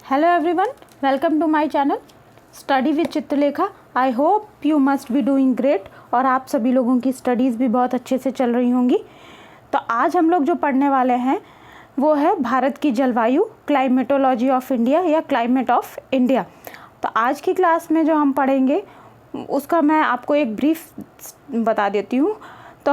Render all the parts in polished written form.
Hello everyone, welcome to my channel study with Chitralekha. I hope you must be doing great और आप सभी लोगों की स्टडीज़ भी बहुत अच्छे से चल रही होंगी। तो आज हम लोग जो पढ़ने वाले हैं वो है भारत की जलवायु, क्लाइमेटोलॉजी ऑफ इंडिया या क्लाइमेट ऑफ इंडिया। तो आज की क्लास में जो हम पढ़ेंगे उसका मैं आपको एक ब्रीफ बता देती हूँ। तो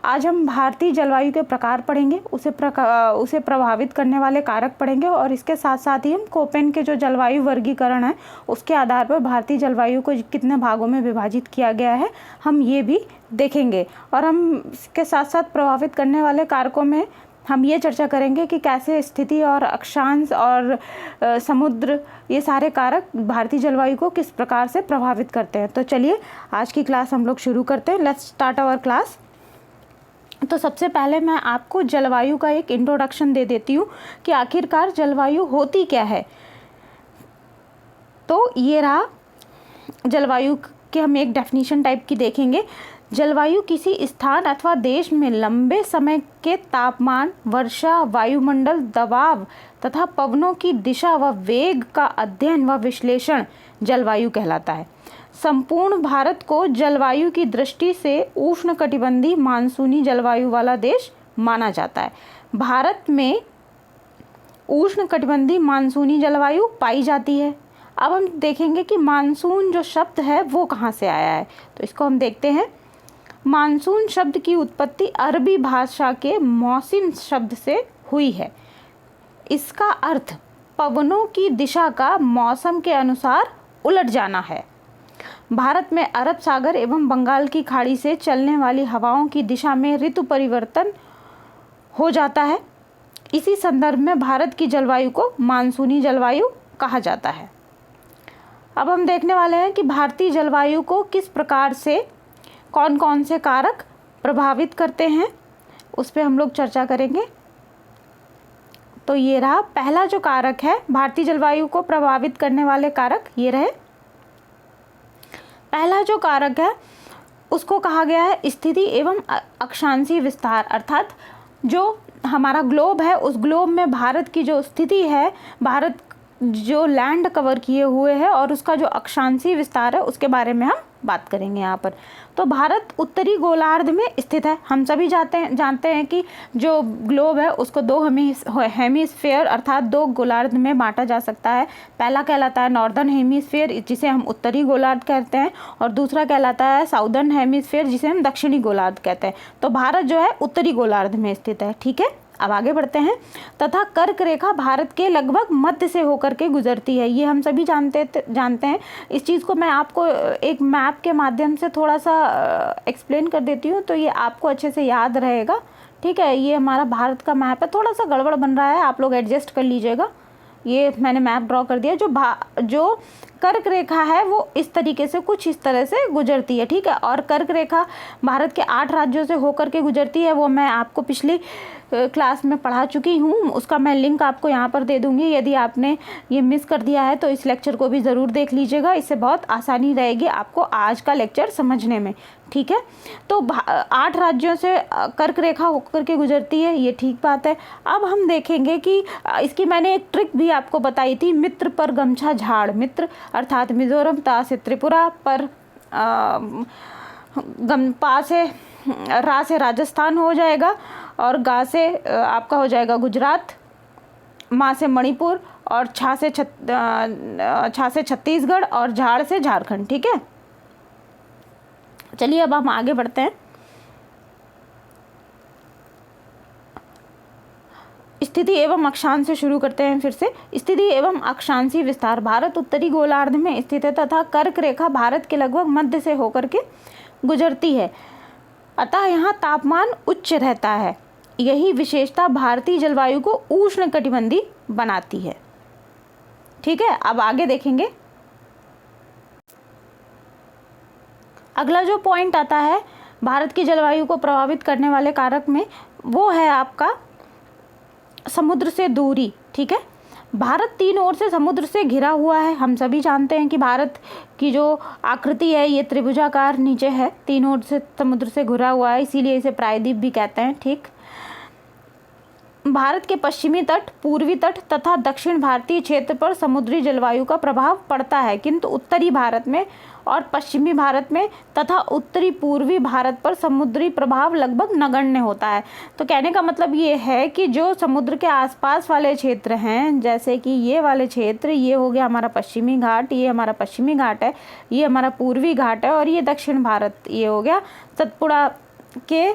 आज हम भारतीय जलवायु के प्रकार पढ़ेंगे, उसे प्रभावित करने वाले कारक पढ़ेंगे और इसके साथ साथ ही हम कोपेन के जो जलवायु वर्गीकरण है उसके आधार पर भारतीय जलवायु को कितने भागों में विभाजित किया गया है हम ये भी देखेंगे। और हम इसके साथ साथ प्रभावित करने वाले कारकों में हम ये चर्चा करेंगे कि कैसे स्थिति और अक्षांश और समुद्र ये सारे कारक भारतीय जलवायु को किस प्रकार से प्रभावित करते हैं। तो चलिए आज की क्लास हम लोग शुरू करते हैं। Let's start our class. तो सबसे पहले मैं आपको जलवायु का एक इंट्रोडक्शन दे देती हूँ कि आखिरकार जलवायु होती क्या है। तो ये रहा जलवायु के हम एक डेफिनेशन टाइप की देखेंगे। जलवायु किसी स्थान अथवा देश में लंबे समय के तापमान, वर्षा, वायुमंडल दबाव तथा पवनों की दिशा व वेग का अध्ययन व विश्लेषण जलवायु कहलाता है। संपूर्ण भारत को जलवायु की दृष्टि से उष्णकटिबंधीय मानसूनी जलवायु वाला देश माना जाता है। भारत में उष्णकटिबंधीय मानसूनी जलवायु पाई जाती है। अब हम देखेंगे कि मानसून जो शब्द है वो कहाँ से आया है। तो इसको हम देखते हैं। मानसून शब्द की उत्पत्ति अरबी भाषा के मौसिम शब्द से हुई है। इसका अर्थ पवनों की दिशा का मौसम के अनुसार उलट जाना है। भारत में अरब सागर एवं बंगाल की खाड़ी से चलने वाली हवाओं की दिशा में ऋतु परिवर्तन हो जाता है। इसी संदर्भ में भारत की जलवायु को मानसूनी जलवायु कहा जाता है। अब हम देखने वाले हैं कि भारतीय जलवायु को किस प्रकार से कौन कौन से कारक प्रभावित करते हैं, उस पर हम लोग चर्चा करेंगे। तो ये रहा पहला जो कारक है भारतीय जलवायु को प्रभावित करने वाले कारक, ये रहे। पहला जो कारक है उसको कहा गया है स्थिति एवं अक्षांशीय विस्तार, अर्थात जो हमारा ग्लोब है उस ग्लोब में भारत की जो स्थिति है, भारत जो लैंड कवर किए हुए है और उसका जो अक्षांशीय विस्तार है उसके बारे में हम बात करेंगे यहाँ पर। तो भारत उत्तरी गोलार्ध में स्थित है। हम सभी जानते हैं कि जो ग्लोब है उसको दो हेमिस्फीयर अर्थात दो गोलार्ध में बांटा जा सकता है। पहला कहलाता है नॉर्दर्न हेमिस्फीयर जिसे हम उत्तरी गोलार्ध कहते हैं और दूसरा कहलाता है साउदर्न हेमिस्फीयर जिसे हम दक्षिणी गोलार्ध कहते हैं। तो भारत जो है उत्तरी गोलार्ध में स्थित है। ठीक है, अब आगे बढ़ते हैं। तथा कर्क रेखा भारत के लगभग मध्य से होकर के गुजरती है। ये हम सभी जानते हैं। इस चीज़ को मैं आपको एक मैप के माध्यम से थोड़ा सा एक्सप्लेन कर देती हूँ तो ये आपको अच्छे से याद रहेगा। ठीक है, ये हमारा भारत का मैप है, थोड़ा सा गड़बड़ बन रहा है, आप लोग एडजस्ट कर लीजिएगा। ये मैंने मैप ड्रॉ कर दिया। जो कर्क रेखा है वो इस तरीके से कुछ इस तरह से गुजरती है। ठीक है, और कर्क रेखा भारत के 8 राज्यों से होकर के गुजरती है। वो मैं आपको पिछली क्लास में पढ़ा चुकी हूँ, उसका मैं लिंक आपको यहाँ पर दे दूँगी। यदि आपने ये मिस कर दिया है तो इस लेक्चर को भी ज़रूर देख लीजिएगा, इससे बहुत आसानी रहेगी आपको आज का लेक्चर समझने में। ठीक है, तो 8 राज्यों से कर्क रेखा होकर के गुजरती है, ये ठीक बात है। अब हम देखेंगे कि इसकी मैंने एक ट्रिक भी आपको बताई थी, मित्र पर गमछा झाड़। मित्र अर्थात मिजोरम, ता से त्रिपुरा, पर पा से रा से राजस्थान हो जाएगा और गा से आपका हो जाएगा गुजरात, माँ से मणिपुर और छा से छत्तीसगढ़ और झाड़ से झारखंड। ठीक है, चलिए अब हम आगे बढ़ते हैं। स्थिति एवं अक्षांश से शुरू करते हैं फिर से। स्थिति एवं अक्षांशीय विस्तार भारत उत्तरी गोलार्ध में स्थित है तथा कर्क रेखा भारत के लगभग मध्य से होकर के गुजरती है, अतः यहाँ तापमान उच्च रहता है। यही विशेषता भारतीय जलवायु को उष्णकटिबंधीय बनाती है। ठीक है, अब आगे देखेंगे। अगला जो पॉइंट आता है भारत की जलवायु को प्रभावित करने वाले कारक में, वो है आपका समुद्र से दूरी। ठीक है, भारत 3 ओर से समुद्र से घिरा हुआ है। हम सभी जानते हैं कि भारत की जो आकृति है ये त्रिभुजाकार नीचे है, 3 ओर से समुद्र से घिरा हुआ है, इसीलिए इसे प्रायद्वीप भी कहते हैं। ठीक, भारत के पश्चिमी तट, पूर्वी तट तथा दक्षिण भारतीय क्षेत्र पर समुद्री जलवायु का प्रभाव पड़ता है, किंतु उत्तरी भारत में और पश्चिमी भारत में तथा उत्तरी पूर्वी भारत पर समुद्री प्रभाव लगभग नगण्य होता है। तो कहने का मतलब ये है कि जो समुद्र के आसपास वाले क्षेत्र हैं, जैसे कि ये वाले क्षेत्र, ये हो गया हमारा पश्चिमी घाट, ये हमारा पश्चिमी घाट है, ये हमारा पूर्वी घाट है, और ये दक्षिण भारत, ये हो गया सतपुड़ा के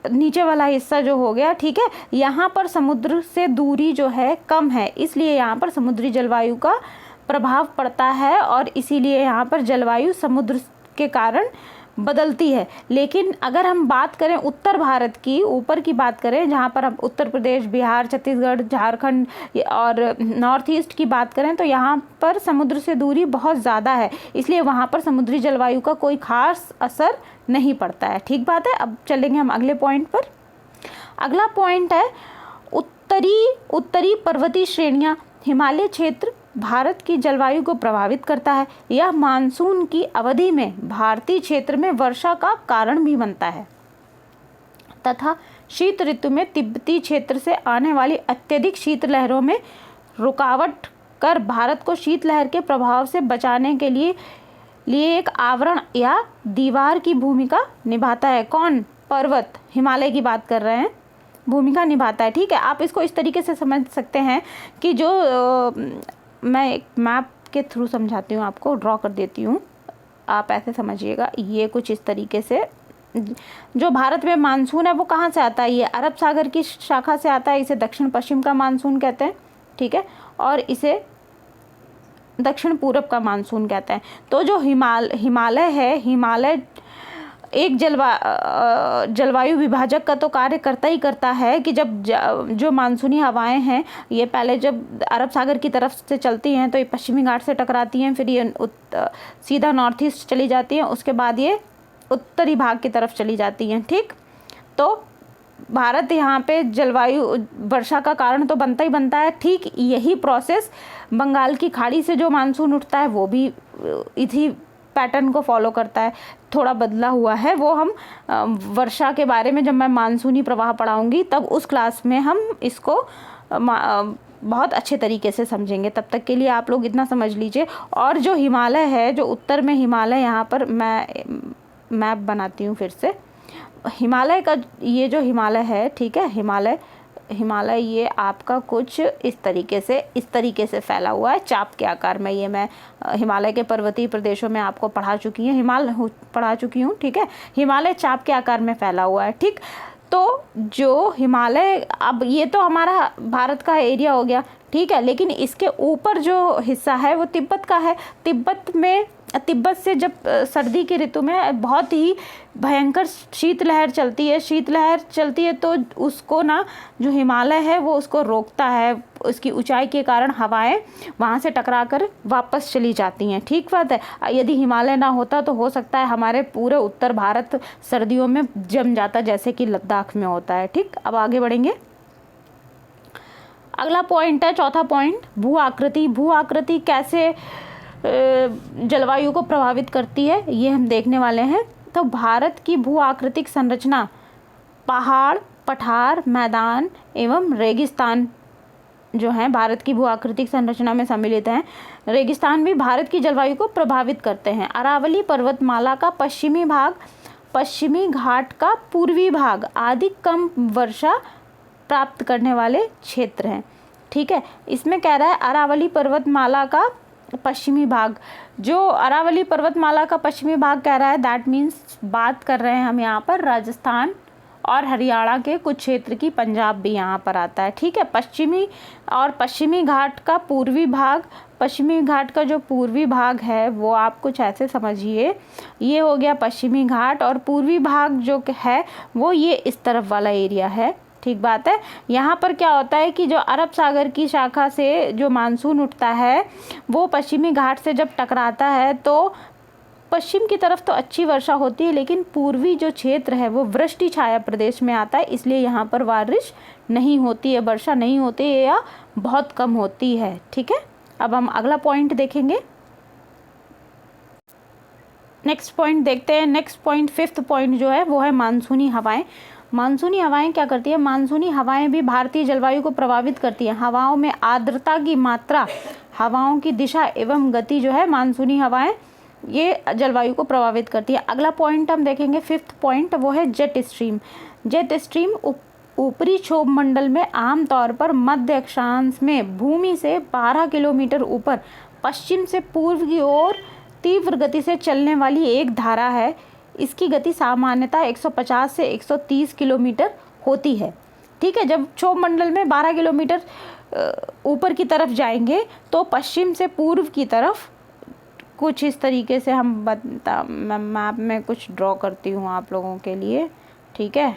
नीचे वाला हिस्सा जो हो गया, ठीक है। यहाँ पर समुद्र से दूरी जो है कम है, इसलिए यहाँ पर समुद्री जलवायु का प्रभाव पड़ता है, और इसीलिए यहाँ पर जलवायु समुद्र के कारण बदलती है। लेकिन अगर हम बात करें उत्तर भारत की, ऊपर की बात करें, जहाँ पर हम उत्तर प्रदेश, बिहार, छत्तीसगढ़, झारखंड और नॉर्थ ईस्ट की बात करें, तो यहाँ पर समुद्र से दूरी बहुत ज़्यादा है, इसलिए वहाँ पर समुद्री जलवायु का कोई खास असर नहीं पड़ता है। ठीक बात है। अब चलेंगे हम अगले पॉइंट पर। अगला पॉइंट है उत्तरी पर्वतीय श्रेणियाँ। हिमालय क्षेत्र भारत की जलवायु को प्रभावित करता है। यह मानसून की अवधि में भारतीय क्षेत्र में वर्षा का कारण भी बनता है तथा शीत ऋतु में तिब्बती क्षेत्र से आने वाली अत्यधिक शीतलहरों में रुकावट कर भारत को शीतलहर के प्रभाव से बचाने के लिए एक आवरण या दीवार की भूमिका निभाता है। कौन? पर्वत, हिमालय की बात कर रहे हैं, भूमिका निभाता है। ठीक है। आप इसको इस तरीके से समझ सकते हैं कि जो मैं एक मैप के थ्रू समझाती हूँ, आपको ड्रॉ कर देती हूँ, आप ऐसे समझिएगा। ये कुछ इस तरीके से जो भारत में मानसून है वो कहाँ से आता है? ये अरब सागर की शाखा से आता है, इसे दक्षिण पश्चिम का मानसून कहते हैं। ठीक है। और इसे दक्षिण पूरब का मानसून कहते हैं। तो जो हिमालय है, हिमालय एक जलवायु विभाजक का तो कार्य करता ही करता है कि जब जो मानसूनी हवाएं हैं ये पहले जब अरब सागर की तरफ से चलती हैं तो ये पश्चिमी घाट से टकराती हैं, फिर ये सीधा नॉर्थ ईस्ट चली जाती हैं, उसके बाद ये उत्तरी भाग की तरफ चली जाती हैं। ठीक। तो भारत यहाँ पे जलवायु वर्षा का कारण तो बनता ही बनता है। ठीक यही प्रोसेस बंगाल की खाड़ी से जो मानसून उठता है वो भी इसी पैटर्न को फॉलो करता है, थोड़ा बदला हुआ है। वो हम वर्षा के बारे में जब मैं मानसूनी प्रवाह पढ़ाऊंगी तब उस क्लास में हम इसको बहुत अच्छे तरीके से समझेंगे। तब तक के लिए आप लोग इतना समझ लीजिए। और जो हिमालय है, जो उत्तर में हिमालय, यहाँ पर मैं मैप बनाती हूँ फिर से। हिमालय का ये जो हिमालय है, ठीक है, हिमालय ये आपका कुछ इस तरीके से फैला हुआ है चाप के आकार में। ये मैं हिमालय के पर्वतीय प्रदेशों में आपको पढ़ा चुकी हूँ। ठीक है। हिमालय चाप के आकार में फैला हुआ है। ठीक। तो जो हिमालय, अब ये तो हमारा भारत का एरिया हो गया, ठीक है, लेकिन इसके ऊपर जो हिस्सा है वो तिब्बत का है। तिब्बत से जब सर्दी की ऋतु में बहुत ही भयंकर शीतलहर चलती है तो उसको ना जो हिमालय है वो उसको रोकता है। उसकी ऊंचाई के कारण हवाएं वहाँ से टकराकर वापस चली जाती हैं। ठीक बात है। यदि हिमालय ना होता तो हो सकता है हमारे पूरे उत्तर भारत सर्दियों में जम जाता, जैसे कि लद्दाख में होता है। ठीक। अब आगे बढ़ेंगे। अगला पॉइंट है, चौथा पॉइंट, भू आकृति। भू आकृति कैसे जलवायु को प्रभावित करती है ये हम देखने वाले हैं। तो भारत की भू आकृतिक संरचना पहाड़, पठार, मैदान एवं रेगिस्तान जो हैं भारत की भू आकृतिक संरचना में सम्मिलित हैं। रेगिस्तान भी भारत की जलवायु को प्रभावित करते हैं। अरावली पर्वतमाला का पश्चिमी भाग, पश्चिमी घाट का पूर्वी भाग आदि कम वर्षा प्राप्त करने वाले क्षेत्र हैं। ठीक है। इसमें कह रहा है अरावली पर्वतमाला का पश्चिमी भाग, जो अरावली पर्वतमाला का पश्चिमी भाग कह रहा है, दैट मीन्स बात कर रहे हैं हम यहाँ पर राजस्थान और हरियाणा के कुछ क्षेत्र की, पंजाब भी यहाँ पर आता है। ठीक है। पश्चिमी घाट का पूर्वी भाग, पश्चिमी घाट का जो पूर्वी भाग है वो आप कुछ ऐसे समझिए, ये हो गया पश्चिमी घाट, और पूर्वी भाग जो है वो ये इस तरफ वाला एरिया है। ठीक बात है। यहाँ पर क्या होता है कि जो अरब सागर की शाखा से जो मानसून उठता है वो पश्चिमी घाट से जब टकराता है तो पश्चिम की तरफ तो अच्छी वर्षा होती है, लेकिन पूर्वी जो क्षेत्र है वो वृष्टि छाया प्रदेश में आता है, इसलिए यहाँ पर बारिश नहीं होती है, वर्षा नहीं होती है या बहुत कम होती है। ठीक है। अब हम अगला पॉइंट देखेंगे। नेक्स्ट पॉइंट देखते हैं। नेक्स्ट पॉइंट, फिफ्थ पॉइंट जो है वो है मानसूनी हवाएं। मानसूनी हवाएं क्या करती है? मानसूनी हवाएं भी भारतीय जलवायु को प्रभावित करती हैं। हवाओं में आर्द्रता की मात्रा, हवाओं की दिशा एवं गति जो है, मानसूनी हवाएं ये जलवायु को प्रभावित करती है। अगला पॉइंट हम देखेंगे, 5th पॉइंट, वो है जेट स्ट्रीम। जेट स्ट्रीम ऊपरी क्षोभ मंडल में आमतौर पर मध्य अक्षांश में भूमि से 12 किलोमीटर ऊपर पश्चिम से पूर्व की ओर तीव्र गति से चलने वाली एक धारा है। इसकी गति सामान्यतः 150 से 130 किलोमीटर होती है। ठीक है, जब क्षोभ मंडल में 12 किलोमीटर ऊपर की तरफ जाएंगे तो पश्चिम से पूर्व की तरफ कुछ इस तरीके से हम मैप में कुछ ड्रॉ करती हूँ आप लोगों के लिए। ठीक है,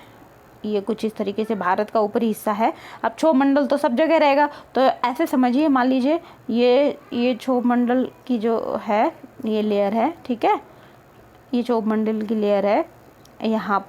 ये कुछ इस तरीके से भारत का ऊपरी हिस्सा है। अब क्षोभ मंडल तो सब जगह रहेगा, तो ऐसे समझिए, मान लीजिए ये क्षोभ मंडल की जो है ये लेयर है। ठीक है, ये क्षोभ मंडल की लेयर है। यहाँ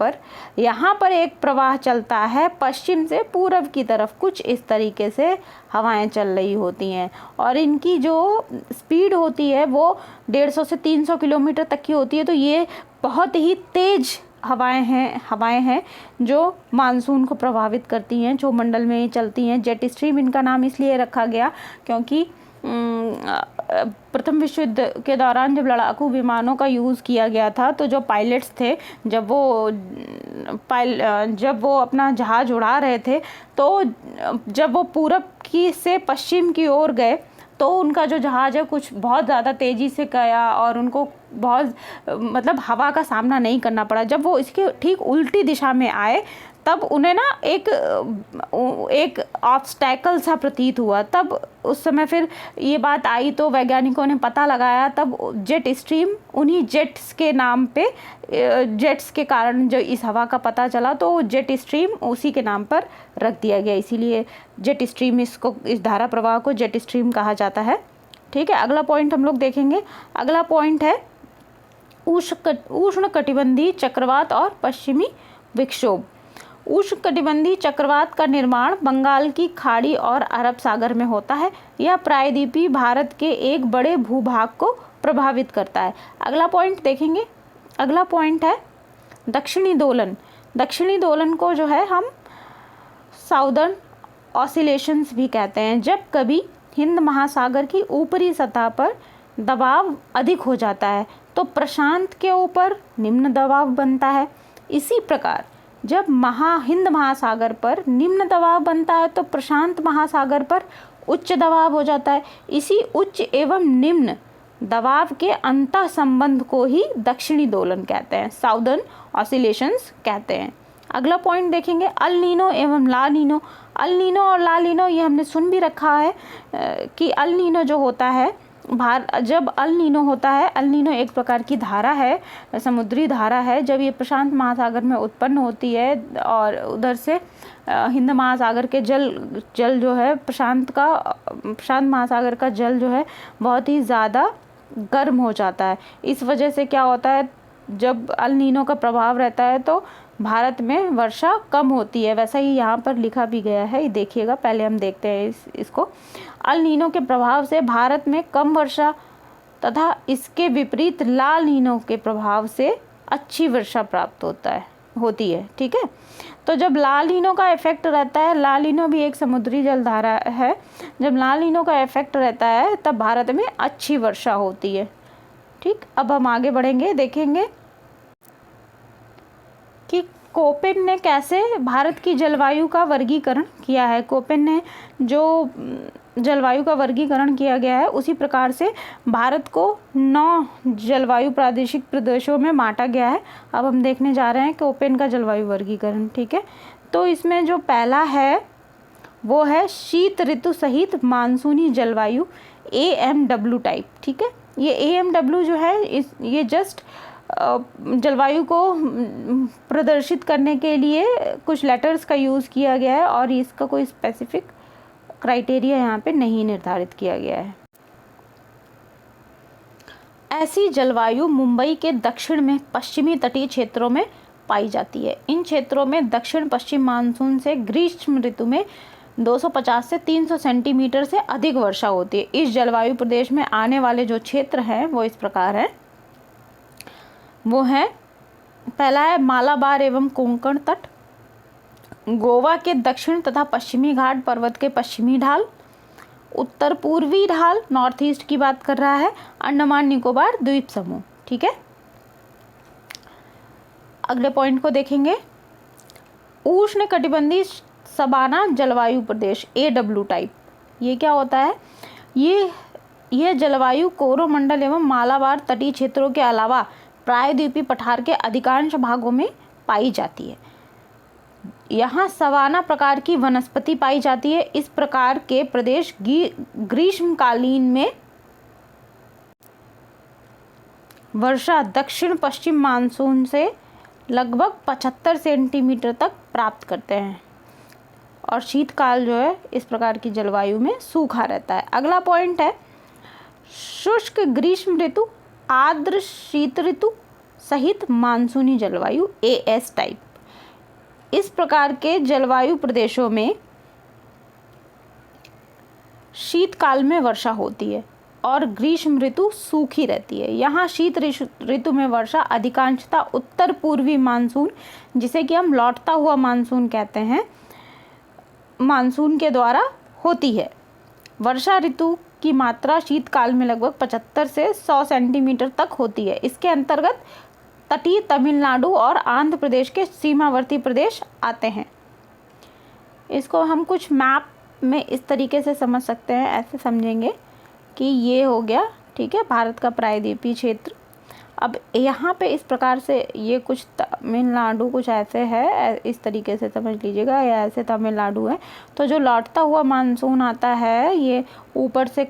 पर एक प्रवाह चलता है पश्चिम से पूर्व की तरफ, कुछ इस तरीके से हवाएं चल रही होती हैं और इनकी जो स्पीड होती है वो 150 से 300 किलोमीटर तक की होती है। तो ये बहुत ही तेज़ हवाएं हैं जो मानसून को प्रभावित करती हैं, जो मंडल में ही चलती हैं। जेट स्ट्रीम इनका नाम इसलिए रखा गया क्योंकि प्रथम विश्व युद्ध के दौरान जब लड़ाकू विमानों का यूज़ किया गया था, तो जो पायलट्स थे, जब वो अपना जहाज़ उड़ा रहे थे, तो जब वो पूरब की से पश्चिम की ओर गए तो उनका जो जहाज़ है कुछ बहुत ज़्यादा तेज़ी से गया और उनको बहुत मतलब हवा का सामना नहीं करना पड़ा। जब वो इसके ठीक उल्टी दिशा में आए तब उन्हें ना एक ऑब्स्टैकल सा प्रतीत हुआ। तब उस समय फिर ये बात आई तो वैज्ञानिकों ने पता लगाया, तब जेट स्ट्रीम उन्हीं जेट्स के नाम पे, जेट्स के कारण जो इस हवा का पता चला तो जेट स्ट्रीम उसी के नाम पर रख दिया गया। इसीलिए जेट स्ट्रीम, इस धारा प्रवाह को जेट स्ट्रीम कहा जाता है। ठीक है, अगला पॉइंट हम लोग देखेंगे। अगला पॉइंट है उष्णकटिबंधीय चक्रवात और पश्चिमी विक्षोभ। उष्णकटिबंधीय चक्रवात का निर्माण बंगाल की खाड़ी और अरब सागर में होता है। यह प्रायद्वीपीय भारत के एक बड़े भूभाग को प्रभावित करता है। अगला पॉइंट देखेंगे। अगला पॉइंट है दक्षिणी दोलन। दक्षिणी दोलन को जो है हम साउदर्न ऑसिलेशंस भी कहते हैं। जब कभी हिंद महासागर की ऊपरी सतह पर दबाव अधिक हो जाता है तो प्रशांत के ऊपर निम्न दबाव बनता है। इसी प्रकार जब हिंद महासागर पर निम्न दबाव बनता है तो प्रशांत महासागर पर उच्च दबाव हो जाता है। इसी उच्च एवं निम्न दबाव के अंतः संबंध को ही दक्षिणी दोलन कहते हैं, साउदर्न ऑसिलेशंस कहते हैं। अगला पॉइंट देखेंगे अल नीनो एवं ला नीनो। अल नीनो और ला नीनो ये हमने सुन भी रखा है कि अल नीनो जो होता है, जब अल नीनो होता है, अल नीनो एक प्रकार की धारा है, समुद्री धारा है। जब ये प्रशांत महासागर में उत्पन्न होती है और उधर से हिंद महासागर के जल जो है, प्रशांत महासागर का जल जो है बहुत ही ज़्यादा गर्म हो जाता है। इस वजह से क्या होता है, जब अल नीनो का प्रभाव रहता है तो भारत में वर्षा कम होती है। वैसा ही यहाँ पर लिखा भी गया है, ये देखिएगा। पहले हम देखते हैं इसको। अल नीनो के प्रभाव से भारत में कम वर्षा तथा इसके विपरीत ला नीनो के प्रभाव से अच्छी वर्षा प्राप्त होती है। ठीक है, तो जब ला नीनो का इफेक्ट रहता है, ला नीनो भी एक समुद्री जलधारा है, जब ला नीनो का इफेक्ट रहता है तब भारत में अच्छी वर्षा होती है। ठीक, अब हम आगे बढ़ेंगे, देखेंगे कि कोपेन ने कैसे भारत की जलवायु का वर्गीकरण किया है। कोपेन ने जो जलवायु का वर्गीकरण किया गया है उसी प्रकार से भारत को 9 जलवायु प्रादेशिक प्रदेशों में बांटा गया है। अब हम देखने जा रहे हैं कोपेन का जलवायु वर्गीकरण। ठीक है, तो इसमें जो पहला है वो है शीत ऋतु सहित मानसूनी जलवायु, AMW टाइप। ठीक है, ये AMW जो है ये जस्ट जलवायु को प्रदर्शित करने के लिए कुछ लेटर्स का यूज़ किया गया है और इसका कोई स्पेसिफिक क्राइटेरिया यहाँ पे नहीं निर्धारित किया गया है। ऐसी जलवायु मुंबई के दक्षिण में पश्चिमी तटीय क्षेत्रों में पाई जाती है। इन क्षेत्रों में दक्षिण पश्चिम मानसून से ग्रीष्म ऋतु में 250 से 300 सेंटीमीटर से अधिक वर्षा होती है। इस जलवायु प्रदेश में आने वाले जो क्षेत्र हैं वो इस प्रकार हैं। वो है, पहला है मालाबार एवं कोंकण तट, गोवा के दक्षिण तथा पश्चिमी घाट पर्वत के पश्चिमी ढाल, उत्तर पूर्वी ढाल नॉर्थ ईस्ट की बात कर रहा है, अंडमान निकोबार द्वीप समूह। ठीक है, अगले पॉइंट को देखेंगे। उष्ण कटिबंधीय सबाना जलवायु प्रदेश AW टाइप, ये क्या होता है? ये जलवायु कोरोमंडल एवं मालाबार तटीय क्षेत्रों के अलावा प्रायद्वीपीय पठार के अधिकांश भागों में पाई जाती है। यहाँ सवाना प्रकार की वनस्पति पाई जाती है। इस प्रकार के प्रदेश ग्रीष्मकालीन में वर्षा दक्षिण पश्चिम मानसून से लगभग 75 सेंटीमीटर तक प्राप्त करते हैं और शीतकाल जो है इस प्रकार की जलवायु में सूखा रहता है। अगला पॉइंट है शुष्क ग्रीष्म ऋतु, आर्द्र शीत ऋतु सहित मानसूनी जलवायु AS टाइप। इस प्रकार के जलवायु प्रदेशों में शीतकाल में वर्षा होती है और ग्रीष्म ऋतु सूखी रहती है। यहाँ शीत ऋतु में वर्षा अधिकांशतः उत्तर पूर्वी मानसून, जिसे कि हम लौटता हुआ मानसून कहते हैं, मानसून के द्वारा होती है। वर्षा ऋतु की मात्रा शीतकाल में लगभग 75 से 100 सेंटीमीटर तक होती है। इसके अंतर्गत तटीय तमिलनाडु और आंध्र प्रदेश के सीमावर्ती प्रदेश आते हैं। इसको हम कुछ मैप में इस तरीके से समझ सकते हैं, ऐसे समझेंगे कि ये हो गया, ठीक है, भारत का प्रायद्वीपीय क्षेत्र। अब यहाँ पे इस प्रकार से ये कुछ तमिलनाडु कुछ ऐसे है, इस तरीके से समझ लीजिएगा, या ऐसे तमिलनाडु है। तो जो लौटता हुआ मानसून आता है ये ऊपर से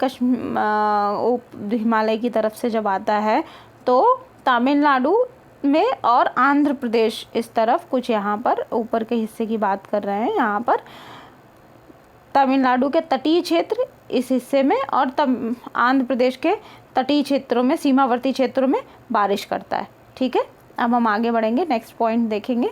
हिमालय की तरफ से जब आता है तो तमिलनाडु में और आंध्र प्रदेश इस तरफ कुछ यहाँ पर ऊपर के हिस्से की बात कर रहे हैं, यहाँ पर तमिलनाडु के तटीय क्षेत्र इस हिस्से में और आंध्र प्रदेश के तटीय क्षेत्रों में, सीमावर्ती क्षेत्रों में बारिश करता है। ठीक है, अब हम आगे बढ़ेंगे, नेक्स्ट पॉइंट देखेंगे।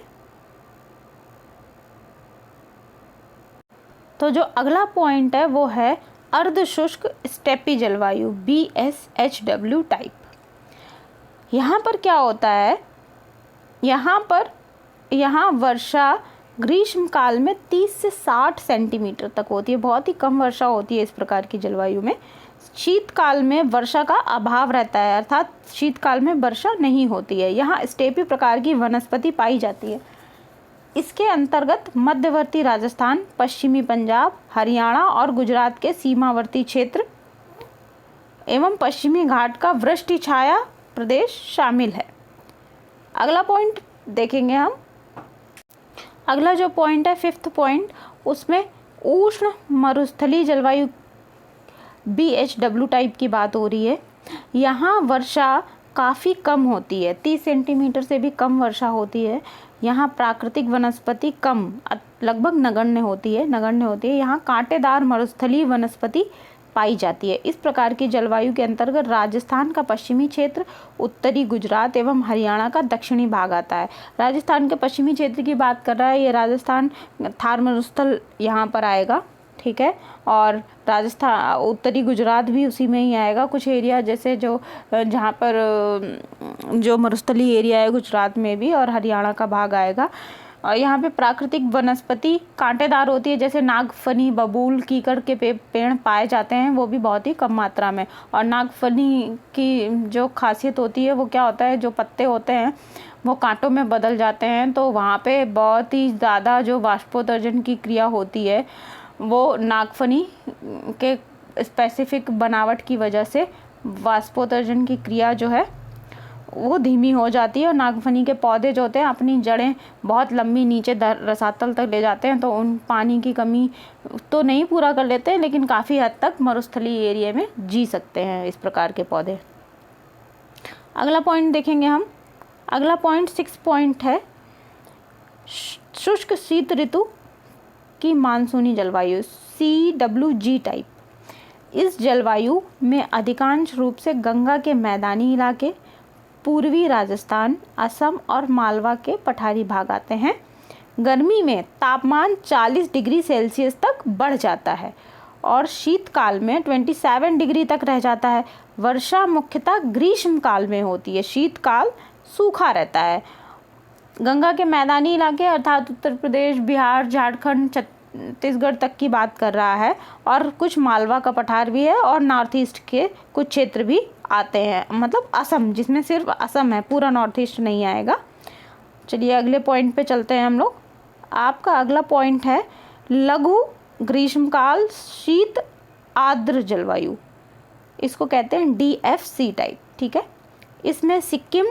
तो जो अगला पॉइंट है वो है अर्ध शुष्क स्टेपी जलवायु BSHW टाइप। यहाँ पर क्या होता है, यहाँ वर्षा ग्रीष्म काल में 30 से 60 सेंटीमीटर तक होती है, बहुत ही कम वर्षा होती है इस प्रकार की जलवायु में। शीतकाल में वर्षा का अभाव रहता है, अर्थात शीतकाल में वर्षा नहीं होती है। यहाँ स्टेपी प्रकार की वनस्पति पाई जाती है। इसके अंतर्गत मध्यवर्ती राजस्थान, पश्चिमी पंजाब, हरियाणा और गुजरात के सीमावर्ती क्षेत्र एवं पश्चिमी घाट का वृष्टि छाया प्रदेश शामिल है। अगला पॉइंट देखेंगे हम। अगला जो पॉइंट है 5th पॉइंट, उसमें उष्ण मरुस्थलीय जलवायु BHW टाइप की बात हो रही है। यहाँ वर्षा काफ़ी कम होती है, 30 सेंटीमीटर से भी कम वर्षा होती है। यहाँ प्राकृतिक वनस्पति कम, लगभग नगण्य होती है। यहाँ कांटेदार मरुस्थलीय वनस्पति पाई जाती है। इस प्रकार की जलवायु के अंतर्गत राजस्थान का पश्चिमी क्षेत्र, उत्तरी गुजरात एवं हरियाणा का दक्षिणी भाग आता है। राजस्थान के पश्चिमी क्षेत्र की बात कर रहा है, ये राजस्थान थार मरुस्थल यहाँ पर आएगा, ठीक है, और राजस्थान उत्तरी गुजरात भी उसी में ही आएगा। कुछ एरिया जैसे जो जहाँ पर जो मरुस्थलीय एरिया है गुजरात में भी, और हरियाणा का भाग आएगा। और यहाँ पे प्राकृतिक वनस्पति कांटेदार होती है, जैसे नागफनी, बबूल, कीकड़ के पेड़ पाए जाते हैं, वो भी बहुत ही कम मात्रा में। और नागफनी की जो खासियत होती है वो क्या होता है, जो पत्ते होते हैं वो कांटों में बदल जाते हैं, तो वहाँ पे बहुत ही ज़्यादा जो वाष्पोत्सर्जन की क्रिया होती है वो नागफनी के स्पेसिफिक बनावट की वजह से वाष्पोत्सर्जन की क्रिया जो है वो धीमी हो जाती है। और नागफनी के पौधे जो होते हैं अपनी जड़ें बहुत लंबी नीचे रसातल तक ले जाते हैं, तो उन पानी की कमी तो नहीं पूरा कर लेते हैं, लेकिन काफ़ी हद तक मरुस्थलीय एरिया में जी सकते हैं इस प्रकार के पौधे। अगला पॉइंट देखेंगे हम। अगला पॉइंट 6 पॉइंट है शुष्क शीत ऋतु की मानसूनी जलवायु CWG टाइप। इस जलवायु में अधिकांश रूप से गंगा के मैदानी इलाके, पूर्वी राजस्थान, असम और मालवा के पठारी भाग आते हैं। गर्मी में तापमान 40 डिग्री सेल्सियस तक बढ़ जाता है और शीतकाल में 27 डिग्री तक रह जाता है। वर्षा मुख्यतः ग्रीष्म काल में होती है, शीतकाल सूखा रहता है। गंगा के मैदानी इलाके अर्थात उत्तर प्रदेश, बिहार, झारखंड, छत्तीसगढ़ तक की बात कर रहा है, और कुछ मालवा का पठार भी है, और नॉर्थ ईस्ट के कुछ क्षेत्र भी आते हैं, मतलब असम, जिसमें सिर्फ असम है, पूरा नॉर्थ ईस्ट नहीं आएगा। चलिए अगले पॉइंट पे चलते हैं हम लोग। आपका अगला पॉइंट है लघु ग्रीष्मकाल शीत आर्द्र जलवायु, इसको कहते हैं DFC टाइप, ठीक है। इसमें सिक्किम,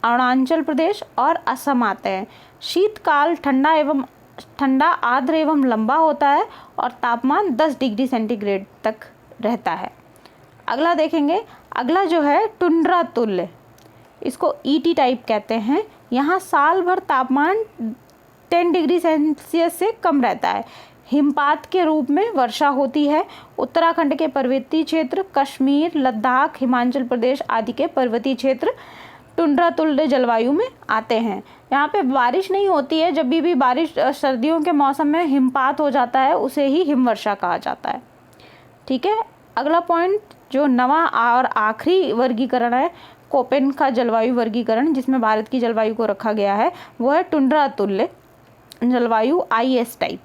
अरुणाचल प्रदेश और असम आते हैं। शीतकाल ठंडा आर्द्र एवं लंबा होता है और तापमान 10 डिग्री सेंटीग्रेड तक रहता है। अगला देखेंगे, अगला जो है टुंड्रा तुल्य, इसको ET टाइप कहते हैं। यहाँ साल भर तापमान 10 डिग्री सेल्सियस से कम रहता है। हिमपात के रूप में वर्षा होती है। उत्तराखंड के पर्वतीय क्षेत्र, कश्मीर, लद्दाख, हिमाचल प्रदेश आदि के पर्वतीय क्षेत्र टुंड्रा तुल्य जलवायु में आते हैं। यहाँ पे बारिश नहीं होती है, जब भी बारिश सर्दियों के मौसम में हिमपात हो जाता है उसे ही हिमवर्षा कहा जाता है, ठीक है। अगला पॉइंट जो नवा और आखिरी वर्गीकरण है कोपेन का जलवायु वर्गीकरण, जिसमें भारत की जलवायु को रखा गया है, वो है टुंड्रा तुल्य जलवायु IS टाइप।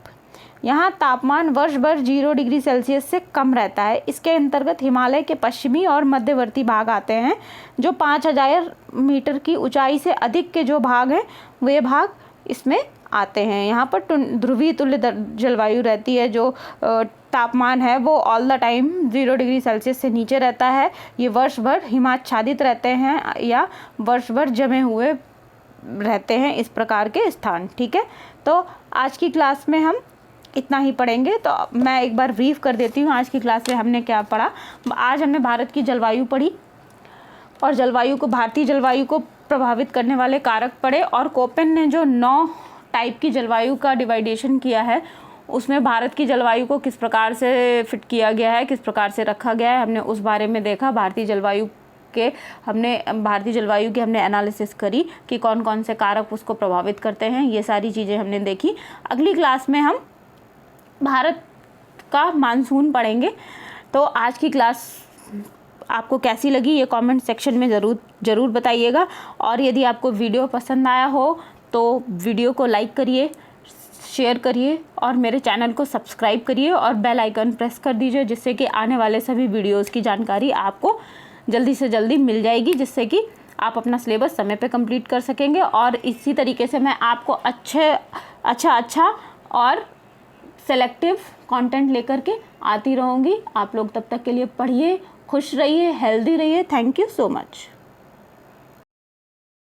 यहाँ तापमान वर्ष भर 0 डिग्री सेल्सियस से कम रहता है। इसके अंतर्गत हिमालय के पश्चिमी और मध्यवर्ती भाग आते हैं। जो 5000 मीटर की ऊंचाई से अधिक के जो भाग हैं वे भाग इसमें आते हैं। यहाँ पर ध्रुवीय तुल्य जलवायु रहती है, जो तापमान है वो all the time 0 degree Celsius से नीचे रहता है। ये वर्ष भर हिमाच्छादित रहते हैं या वर्ष भर जमे हुए रहते हैं इस प्रकार के स्थान, ठीक है। तो आज की क्लास में हम इतना ही पढ़ेंगे। तो मैं एक बार ब्रीफ कर देती हूँ आज की क्लास में हमने क्या पढ़ा। आज हमने भारत की जलवायु पढ़ी और भारतीय जलवायु को प्रभावित करने वाले कारक पढ़े, और कोपेन ने जो 9 टाइप की जलवायु का डिवाइडेशन किया है उसमें भारत की जलवायु को किस प्रकार से फिट किया गया है, किस प्रकार से रखा गया है, हमने उस बारे में देखा। भारतीय जलवायु की हमने एनालिसिस करी कि कौन कौन से कारक उसको प्रभावित करते हैं, ये सारी चीज़ें हमने देखी। अगली क्लास में हम भारत का मानसून पढ़ेंगे। तो आज की क्लास आपको कैसी लगी ये कमेंट सेक्शन में ज़रूर बताइएगा, और यदि आपको वीडियो पसंद आया हो तो वीडियो को लाइक करिए, शेयर करिए और मेरे चैनल को सब्सक्राइब करिए और बेल आइकन प्रेस कर दीजिए, जिससे कि आने वाले सभी वीडियोज़ की जानकारी आपको जल्दी से जल्दी मिल जाएगी, जिससे कि आप अपना सिलेबस समय पे कंप्लीट कर सकेंगे। और इसी तरीके से मैं आपको अच्छा और सेलेक्टिव कंटेंट लेकर के आती रहूँगी। आप लोग तब तक के लिए पढ़िए, खुश रहिए, हेल्दी रहिए। Thank you so much.